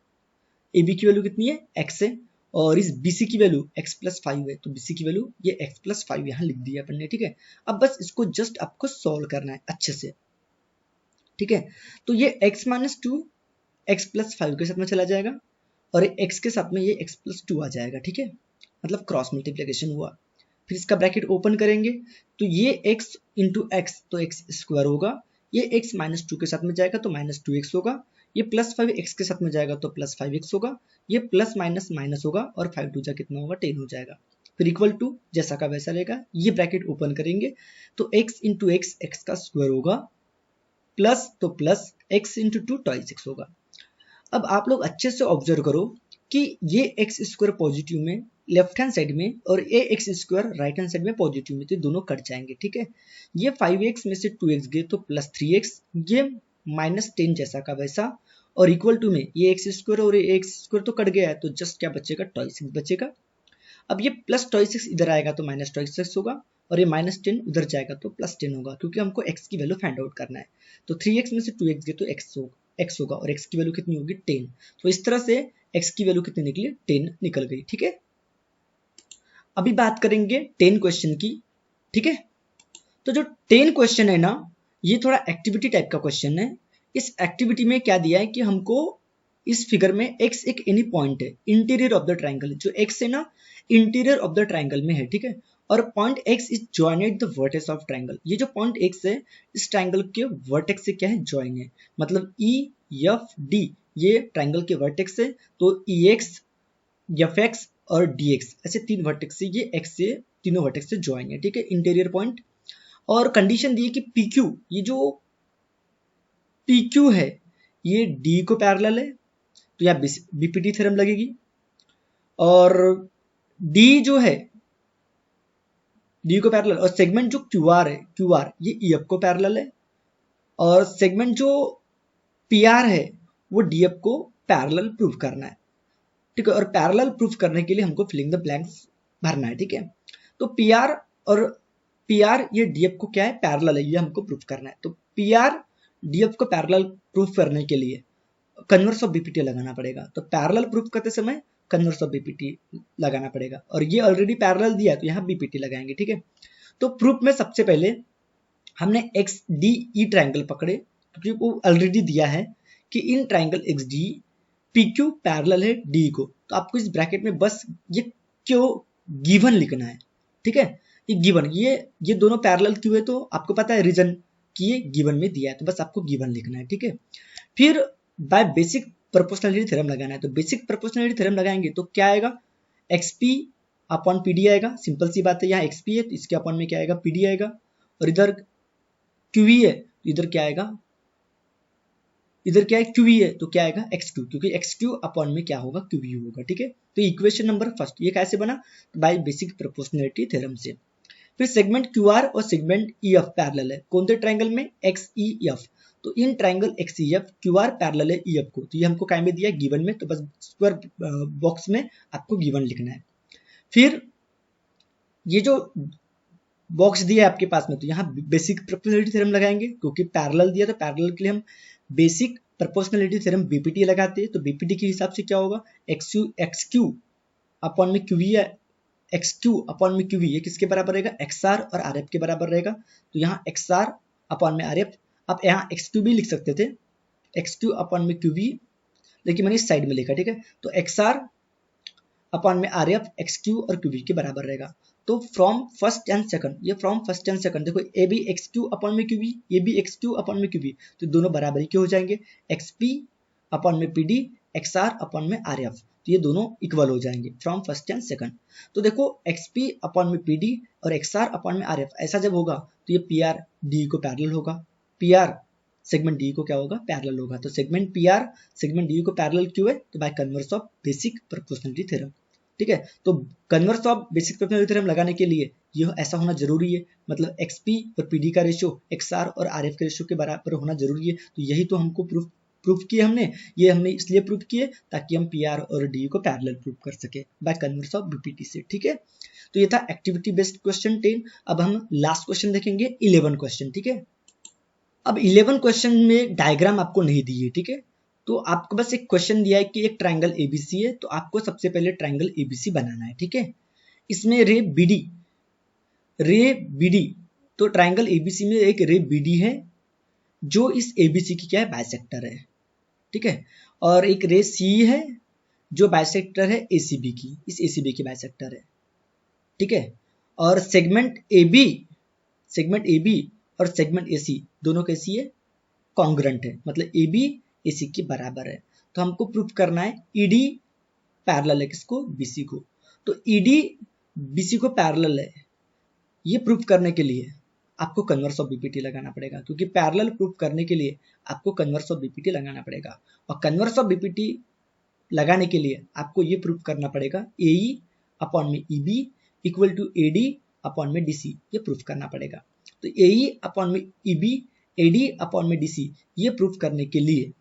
एबी की वैल्यू कितनी है x है, और इस BC की वैल्यू x प्लस फाइव है, तो BC की वैल्यू ये x प्लस फाइव यहाँ लिख दिया अपन ने। ठीक है, अब बस इसको जस्ट आपको सॉल्व करना है अच्छे से। ठीक है, तो ये x minus two x plus five के साथ में चला जाएगा और x के साथ में ये x प्लस टू आ जाएगा। ठीक है, मतलब क्रॉस मल्टीप्लिकेशन हुआ। फिर इसका ब्रैकेट ओपन करेंगे तो ये x इंटू एक्स तो x स्क्वायर होगा, ये x माइनस टू के साथ में जाएगा तो माइनस टू एक्स होगा, ये प्लस फाइव एक्स के साथ में जाएगा तो प्लस फाइव एक्स होगा, ये प्लस माइनस माइनस होगा और फाइव टू जा कितना होगा 10 हो जाएगा। फिर इक्वल टू जैसा का वैसा रहेगा, ये ब्रैकेट ओपन करेंगे तो x इंटू एक्स एक्स का स्क्वायर होगा, प्लस तो plus x into two twice x होगा। अब आप लोग अच्छे से ऑब्जर्व करो कि ये एक्स स्क्वायर पॉजिटिव में लेफ्ट हैंड साइड में और ये x square right hand side में पॉजिटिव में, तो दोनों कट जाएंगे। ठीक है, ये 5x में से 2x गए तो प्लस 3x, ये माइनस 10 जैसा का वैसा, और इक्वल टू में ये एक्स स्क्वायर और ये एक्स स्क्वायर तो कट गया है तो जस्ट क्या बचेगा ट्वाइस एक्स बचेगा। अब ये प्लस ट्वाइस एक्स इधर आएगा तो माइनस ट्वाइस एक्स होगा, और ये माइनस 10 उधर जाएगा तो प्लस 10 होगा, क्योंकि हमको x की वैल्यू फाइंड आउट करना है। तो 3x में से 2x गए तो x होगा और x की वैल्यू कितनी होगी 10। तो इस तरह से x की वैल्यू कितनी निकली 10 निकल गई। ठीक है, अभी बात करेंगे 10 क्वेश्चन की। ठीक है, तो जो 10 क्वेश्चन है ना ये थोड़ा एक्टिविटी टाइप का क्वेश्चन है। इस एक्टिविटी में क्या दिया है कि हमको इस फिगर में x एक एनी पॉइंट है इंटीरियर ऑफ द ट्राइंगल, जो x है ना इंटीरियर ऑफ द ट्राइंगल में है। ठीक है, और point x is join at the vertex of triangle, ये जो पॉइंट x है इस ट्राइंगल के वर्टेक्स से क्या है जॉइन है, मतलब EFD ये ट्राइंगल के वर्टेक्स है, तो EX FX और DX ऐसे तीन वर्टेक्स से ये x से तीनों वर्टेक्स से जॉइन है। ठीक है, इंटीरियर पॉइंट, और कंडीशन दी है कि PQ ये जो PQ है ये D को पैरेलल है, तो यहाँ बीपीटी थ्योरम लगेगी, और D जो है D को पैरेलल, और सेगमेंट जो QR है QR ये EF को पैरेलल है, और सेगमेंट जो PR है वो DF को पैरेलल प्रूव करना है। ठीक है, और पैरेलल प्रूफ करने के लिए हमको फिलिंग द ब्लैंक्स भरना है। ठीक है, तो PR और PR ये DF को क्या है पैरेलल है, ये हमको प्रूफ करना है। तो PR DF को पैरेलल प्रूफ करने के लिए कन्वर्स ऑफ बीपीटी लगाना पड़ेगा। तो पैरेलल प्रूफ करते समय कन्वर्स ऑफ बीपीटी लगाना पड़ेगा, और ये ऑलरेडी पैरेलल दिया है तो यहाँ बीपीटी लगाएंगे। ठीक है, तो प्रूफ में सबसे पहले हमने XDE ट्राइंगल पकड़े, क्योंकि वो ऑलरेडी दिया है कि in triangle XDE PQ parallel है D को, तो आपको इस ब्रैकेट में बस ये क्यों गिवन लिखना है। ठीक है, ये गिवन ये दोनों पैरेलल क्यों है तो आपको पता है रीजन कि ये गिवन में दिया है, तो बस आपको गिवन लिखना है। ठीक है, फिर बाय बेसिक प्रोपोर्शनलिटी थ्योरम लगाना है, तो बेसिक प्रोपोर्शनलिटी थ्योरम लगाएंगे तो क्या आएगा XP अपॉन PD आएगा, सिंपल सी बात है, यहाँ XP है तो इसके अपॉन में क्या आएगा PD आएगा, और इधर QE है तो इधर क्या आएगा, इधर क्या है QE है तो क्या आएगा XQ, क्योंकि XQ अपॉन में क्या होगा QE होगा। ठीक है, तो इक्वेशन नंबर फर्स्ट ये कैसे बना बाय बेसिक प्रोपोर्शनलिटी थ्योरम से। फिर सेगमेंट QR और सेगमेंट EF पैरेलल है, कौन से ट्राइंगल में XEF, तो in triangle XEF QR parallel है EF को, तो ये हमको काय में दिया है गिवन में, तो बस स्क्वायर बॉक्स में आपको गिवन लिखना है। फिर ये जो बॉक्स दिया है आपके पास में, तो यहाँ बेसिक प्रोपोर्शनलिटी थ्योरम लगाएंगे, क्योंकि पैरेलल दिया तो पैरेलल के लिए हम बेसिक प्रोपोर्शनलिटी थ्योरम बीपीटी लगाते हैं। तो बीपीटी के हिसाब से क्या होगा XQ अपॉन में QE है, XQ अपॉन में QE ये किसके बराबर रहेगा XR और RF के बराबर रहेगा, तो यहाँ XR अपॉन में RF आप यहाँ x2 भी लिख सकते थे, x2 अपॉन में qb, लेकिन मैंने इस साइड में लिखा, ठीक है। तो xr अपॉन में rf xq और qb के बराबर रहेगा। तो फ्रॉम फर्स्ट एंड सेकंड, ये फ्रॉम फर्स्ट एंड सेकंड देखो, ए भी xq अपॉन में qb, ये भी xq अपॉन में qb, तो दोनों बराबर ही के हो जाएंगे। xp अपॉन में pd, xr अपॉन में rf, तो ये दोनों इक्वल हो जाएंगे फ्रॉम फर्स्ट एंड सेकंड। तो देखो xp अपॉन में pd और xr अपॉन में rf, ऐसा जब होगा तो ये pr d को पैरेलल होगा, pr सेगमेंट डी को क्या होगा, पैरेलल होगा। तो सेगमेंट पीआर सेगमेंट डी को पैरेलल क्यों है, तो by converse of basic proportionality theorem, ठीक है। तो converse of basic proportionality theorem लगाने के लिए यह ऐसा होना जरूरी है, मतलब एक्सपी और पीडी का रेशियो एक्सआर और आरएफ के रेशियो के बराबर होना जरूरी है। तो यही तो हमको प्रूफ किए हमने, ये हमने इसलिए प्रूफ किए ताकि हम पीआर और डी को पैरेलल प्रूफ कर सके बाय कन्वर्स ऑफ बीपीटी से, ठीक है। तो ये था एक्टिविटी बेस्ड क्वेश्चन 10। अब हम लास्ट क्वेश्चन देखेंगे 11 क्वेश्चन, ठीक है। अब 11 क्वेश्चन में डायग्राम आपको नहीं दी है, ठीक है। तो आपको बस एक क्वेश्चन दिया है कि एक ट्रायंगल एबीसी है, तो आपको सबसे पहले ट्रायंगल एबीसी बनाना है, ठीक है। इसमें रे बीडी, तो ट्रायंगल एबीसी में एक रे बीडी है जो इस एबीसी की क्या है, बाइसेक्टर है, ठीक है। और एक रे सी है जो बाइसेक्टर है एसीबी की, इस एसीबी की बाइसेक्टर है, ठीक है। और सेगमेंट एबी और सेगमेंट एसी दोनों कैसी है, कॉन्ग्रुएंट है, मतलब एबी एसी के बराबर है। तो हमको प्रूफ करना है ईडी पैरेलल है किसको, बीसी को। तो ईडी बीसी को पैरेलल है, ये प्रूफ करने के लिए आपको कन्वर्स ऑफ बीपीटी लगाना पड़ेगा, क्योंकि पैरेलल प्रूफ करने के लिए आपको कन्वर्स ऑफ बीपीटी लगाना पड़ेगा। और कन्वर्स ऑफ बीपीटी लगाने के लिए आपको ये प्रूफ करना पड़ेगा एई अपॉन में EB equal to AD upon में डीसी, ये प्रूफ करना पड़ेगा। तो एई अपॉन में ईबी एडी अपॉन में डीसी, ये प्रूफ करने के लिए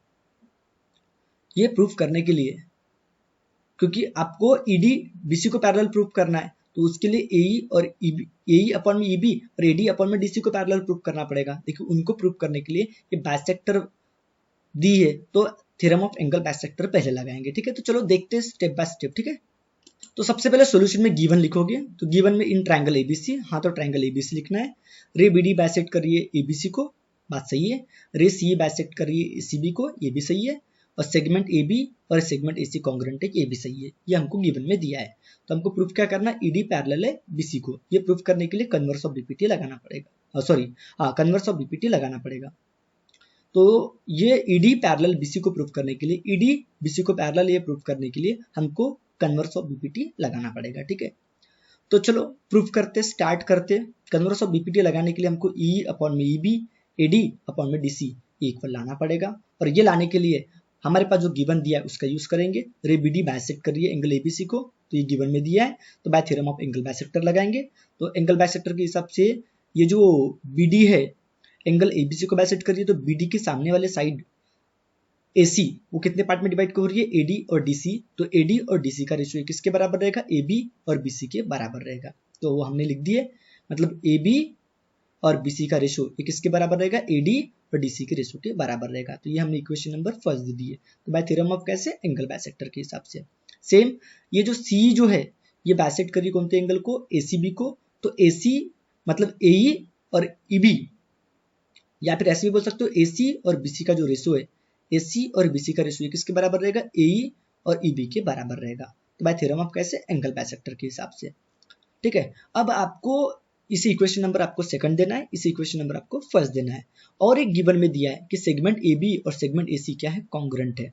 क्योंकि आपको ईडी बीसी को पैरेलल प्रूफ करना है, तो उसके लिए एई अपॉन में ईबी और एडी अपॉन में डीसी को पैरेलल प्रूफ करना पड़ेगा। देखिए उनको प्रूफ करने के लिए ये बाइसेक्टर दी है, तो थ्योरम ऑफ एंगल बाइसेक्टर पहले लगाएंगे, ठीक है। तो चलो देखते हैं स्टेप बाय स्टेप, ठीक है। तो सबसे पहले सॉल्यूशन में गिवन लिखोगे, तो गिवन में इन ट्रायंगल एबीसी, हाँ तो ट्रायंगल एबीसी लिखना है। रे बीडी बाइसेक्ट कर रही है एबीसी को, बात सही है। रे सी बाइसेक्ट कर रही है एसीबी को, ये भी सही है। और सेगमेंट एबी और सेगमेंट एसी कॉन्ग्रुएंट है, ये भी सही है। ये हमको गिवन में दिया है, तो हमको प्रूफ क्या करना है, ईडी पैरेलल है बीसी को। ये प्रूफ करने के लिए कन्वर्स ऑफ बीपीटी लगाना पड़ेगा, कन्वर्स ऑफ बीपीटी लगाना पड़ेगा। तो ये ईडी पैरेलल बीसी को प्रूफ करने के लिए, ईडी बीसी को पैरेलल ये प्रूफ करने के लिए हमको कन्वर्स ऑफ बीपीटी लगाना पड़ेगा, ठीक है। तो चलो प्रूफ करते, स्टार्ट करते। कन्वर्स ऑफ बीपीटी लगाने के लिए हमको ई अपॉन में ईबी एडी अपॉन में डीसी इक्वल लाना पड़ेगा। और ये लाने के लिए हमारे पास जो गिवन दिया है उसका यूज करेंगे। रे बीडी बाइसेक्ट कर रही है एंगल एबीसी को, तो ये गिवन में दिया है, तो bye theorem of angle bisector लगाएंगे। तो एंगल बाइसेक्टर के हिसाब से ये जो बीडी है एंगल एबीसी को बाइसेक्ट कर रही है, तो बीडी के सामने वाले साइड एसी वो कितने पार्ट में डिवाइड हो रही है, एडी और डीसी। तो एडी और डीसी का रेशियो किसके बराबर रहेगा, एबी और बीसी के बराबर रहेगा। तो वो हमने लिख दिए, मतलब एबी और बीसी का रेशियो ये किसके बराबर रहेगा, एडी और डीसी के रेशियो के बराबर रहेगा। तो ये हमने इक्वेशन नंबर फर्स्ट दे दी है। तो बाय थ्योरम ऑफ कैसे, एंगल बाइसेक्टर के हिसाब से। सेम ये जो सी जो है ये बाइसेक्ट करिए कौन से एंगल को, एसीबी को। तो एसी मतलब एई और ईबी, या फिर ऐसे भी बोल सकते हो एसी और बीसी का जो रेशियो है, एसी और बीसी का रेशियो किसके बराबर रहेगा, एई और ईबी के बराबर रहेगा। तो बाय थ्योरम ऑफ कैसे, एंगल बाइसेक्टर के हिसाब से, ठीक है। अब आपको इसी इक्वेशन नंबर आपको सेकंड देना है, इसी इक्वेशन नंबर आपको फर्स्ट देना है। और एक गिवन में दिया है कि सेगमेंट एबी और सेगमेंट एसी क्या है, कॉन्ग्रुएंट है।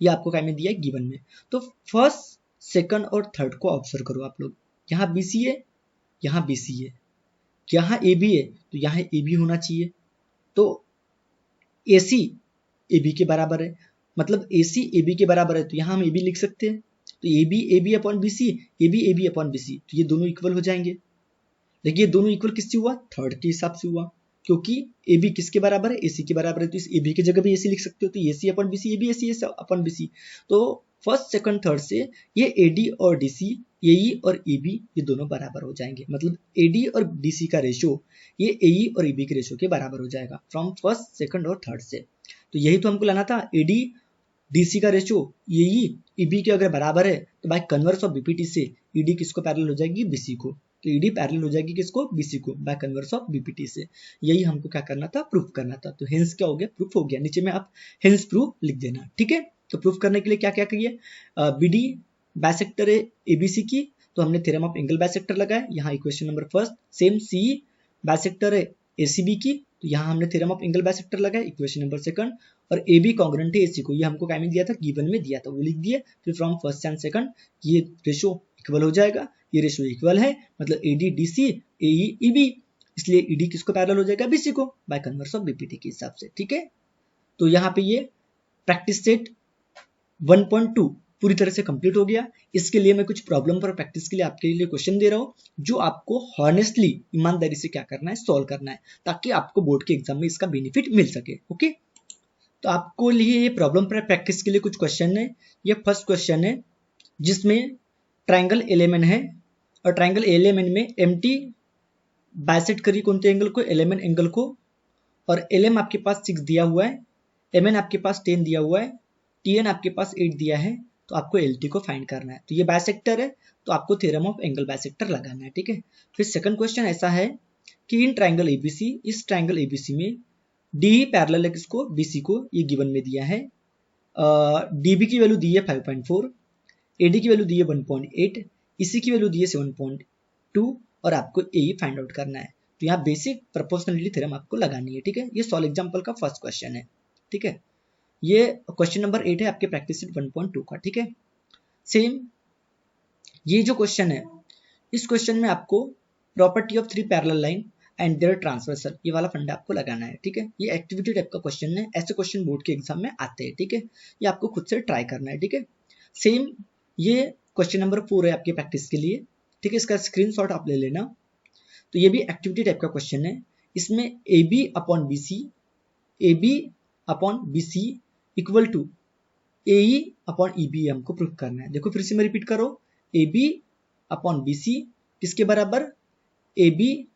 ये आपको क्या में दिया है, गिवन में। तो फर्स्ट सेकंड और थर्ड को ऑब्जर्व करो आप लोग। यहाँ बीसी है, यहाँ बीसी है, यहाँ एबी है, तो यहाँ एबी होना चाहिए। तो एसी एबी के बराबर है, मतलब एसी एबी के बराबर है, तो यहाँ हम एबी लिख सकते हैं। तो AB upon BC, AB upon BC, तो ये दोनों इक्वल हो जाएंगे। लेकिन ये दोनों इक्वल किससे हुआ, थर्ड के हिसाब से हुआ, क्योंकि एबी किसके बराबर है, एसी के बराबर है। तो इस एबी की जगह भी एसी लिख सकते हो, तो AC upon BC, AB AC upon BC. तो फर्स्ट सेकंड थर्ड से ये एडी और डीसी, एई और ईबी ये दोनों बराबर हो जाएंगे, मतलब एडी और डीसी का रेशियो ये एई और ईबी के रेशियो के बराबर हो जाएगा फ्रॉम फर्स्ट सेकंड और थर्ड से। तो यही तो हमको लाना था, एडी डीसी का रेशियो एई ईबी के अगर बराबर है, तो बाय कन्वर्स ऑफ बीपीटी से ईडी किसको पैरेलल हो जाएगी, बीसी को। तो ईडी पैरेलल हो जाएगी किसको, बीसी को, बाय कन्वर्स ऑफ बीपीटी से। यही हमको क्या करना था, प्रूफ करना था। तो हेंस क्या हो गया, प्रूफ हो गया। नीचे में आप हेंस प्रूफ लिख देना, ठीक है। तो प्रूफ करने के लिए क्या क्या करिए, बीडी बाइसेक्टर है एबीसी की, तो हमने थ्योरम ऑफ एंगल बाइसेक्टर लगाया, यहाँ इक्वेशन नंबर फर्स्ट। सेम सी बाइसेक्टर है एसीबी की, तो यहाँ हमने थ्योरम ऑफ एंगल बाइसेक्टर लगाया, इक्वेशन नंबर सेकंड। और ए बी कॉन्ग्रुएंट है एसी को, ये हमको क्या में दिया था, गिवन में दिया था, वो लिख दिया। फिर फ्रॉम फर्स्ट एंड सेकंड ये रेशो इक्वल हो जाएगा, ये रेशो इक्वल है, मतलब एडी डीसी एई ईबी, इसलिए ईडी किसको पैरेलल हो जाएगा, बीसी को, बाय कन्वर्स ऑफ बीपीटी के हिसाब से, ठीक है। तो यहाँ पे ये प्रैक्टिस सेट 1.2 पूरी तरह से कंप्लीट हो गया। इसके लिए मैं कुछ प्रॉब्लम पर प्रैक्टिस के लिए आपके लिए क्वेश्चन दे रहा हूँ, जो आपको हॉनेस्टली ईमानदारी से क्या करना है, सॉल्व करना है, ताकि आपको बोर्ड के एग्जाम में इसका बेनिफिट मिल सके, ओके। तो आपको लिए ये प्रॉब्लम पर प्रैक्टिस के लिए कुछ क्वेश्चन है। ये फर्स्ट क्वेश्चन है जिसमें ट्रायंगल एलिमेंट है, और ट्रायंगल एलिमेंट में एमटी बाइसेक्ट करिए कौन से एंगल को, एलिमेंट एंगल को, और एलएम आपके पास 6 दिया हुआ है, एमएन आपके पास 10 दिया हुआ है, टीएन आपके पास 8 दिया है, तो आपको एलटी को फाइंड करना है। तो ये बाइसेक्टर है, तो आपको थ्योरम ऑफ एंगल बाइसेक्टर लगाना है, ठीक है। फिर सेकंड क्वेश्चन ऐसा है कि इन ट्रायंगल एबीसी, इस ट्रायंगल एबीसी में डी पैरेलल है किसको, बीसी को, ये गिवन में दिया है। डीबी की वैल्यू दी है 5.4, एडी की वैल्यू दी है 1.8, इसी की वैल्यू दी है 7.2, और आपको ए फाइंड आउट करना है। तो यहाँ बेसिक प्रोपोर्शनलिटी थ्योरम आपको लगानी है, ठीक है। ये सॉल्व एग्जांपल का फर्स्ट क्वेश्चन है, ठीक है। ये क्वेश्चन नंबर 8 है आपके प्रैक्टिस सेट 1.2 का, ठीक है। सेम ये जो क्वेश्चन है, इस क्वेश्चन में आपको property of 3 parallel line and their transversal, ये वाला फंडा आपको लगाना है, ठीक है। ये एक्टिविटी टाइप का क्वेश्चन है, ऐसे क्वेश्चन बोर्ड के एग्जाम में आते हैं, ठीक है। ये आपको खुद से ट्राई करना है, ठीक है। सेम ये क्वेश्चन नंबर 4 है आपके प्रैक्टिस के लिए, ठीक है। इसका स्क्रीनशॉट आप ले लेना। तो ये भी एक्टिविटी टाइप का क्वेश्चन है। इसमें A B upon B C equal to A E upon E B हमको प्रूफ करना है। देखो फिर से मैं रिपीट करो, A B upon B C किसके बराबर, A B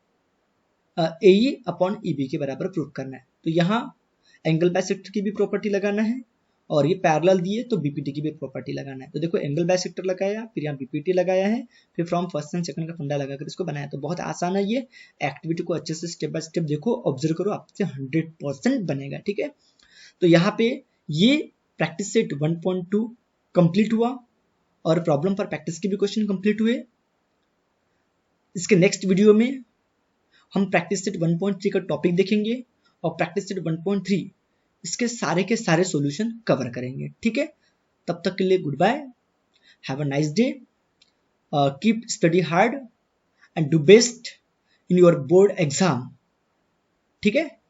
A E upon E B के बराबर प्रूफ करना है। तो यहाँ एंगल बाइसेक्टर की भी प्रॉपर्टी लगाना है, और ये पैरेलल दिए तो बीपीटी की भी प्रॉपर्टी लगाना है। तो देखो एंगल बाइसेक्टर लगाया, फिर यहाँ बीपीटी लगाया है, फिर फ्रॉम फर्स्ट एंड सेकंड का फंडा लगाकर इसको बनाया। तो बहुत आसान है ये एक्टिविटी को अच्छे से स्टेप बाय स्टेप देखो, ऑब्जर्व करो, आपसे 100% बनेगा, ठीक है। तो यहाँ पे ये प्रैक्टिस सेट 1.2 कंप्लीट हुआ, और प्रॉब्लम पर प्रैक्टिस के भी क्वेश्चन कंप्लीट हुए। इसके नेक्स्ट वीडियो में हम प्रैक्टिस सेट 1.3 का टॉपिक देखेंगे, और प्रैक्टिस सेट 1.3 इसके सारे सॉल्यूशन कवर करेंगे, ठीक है। तब तक के लिए good bye, have a nice day, keep study hard and do best in your board exam, ठीक है।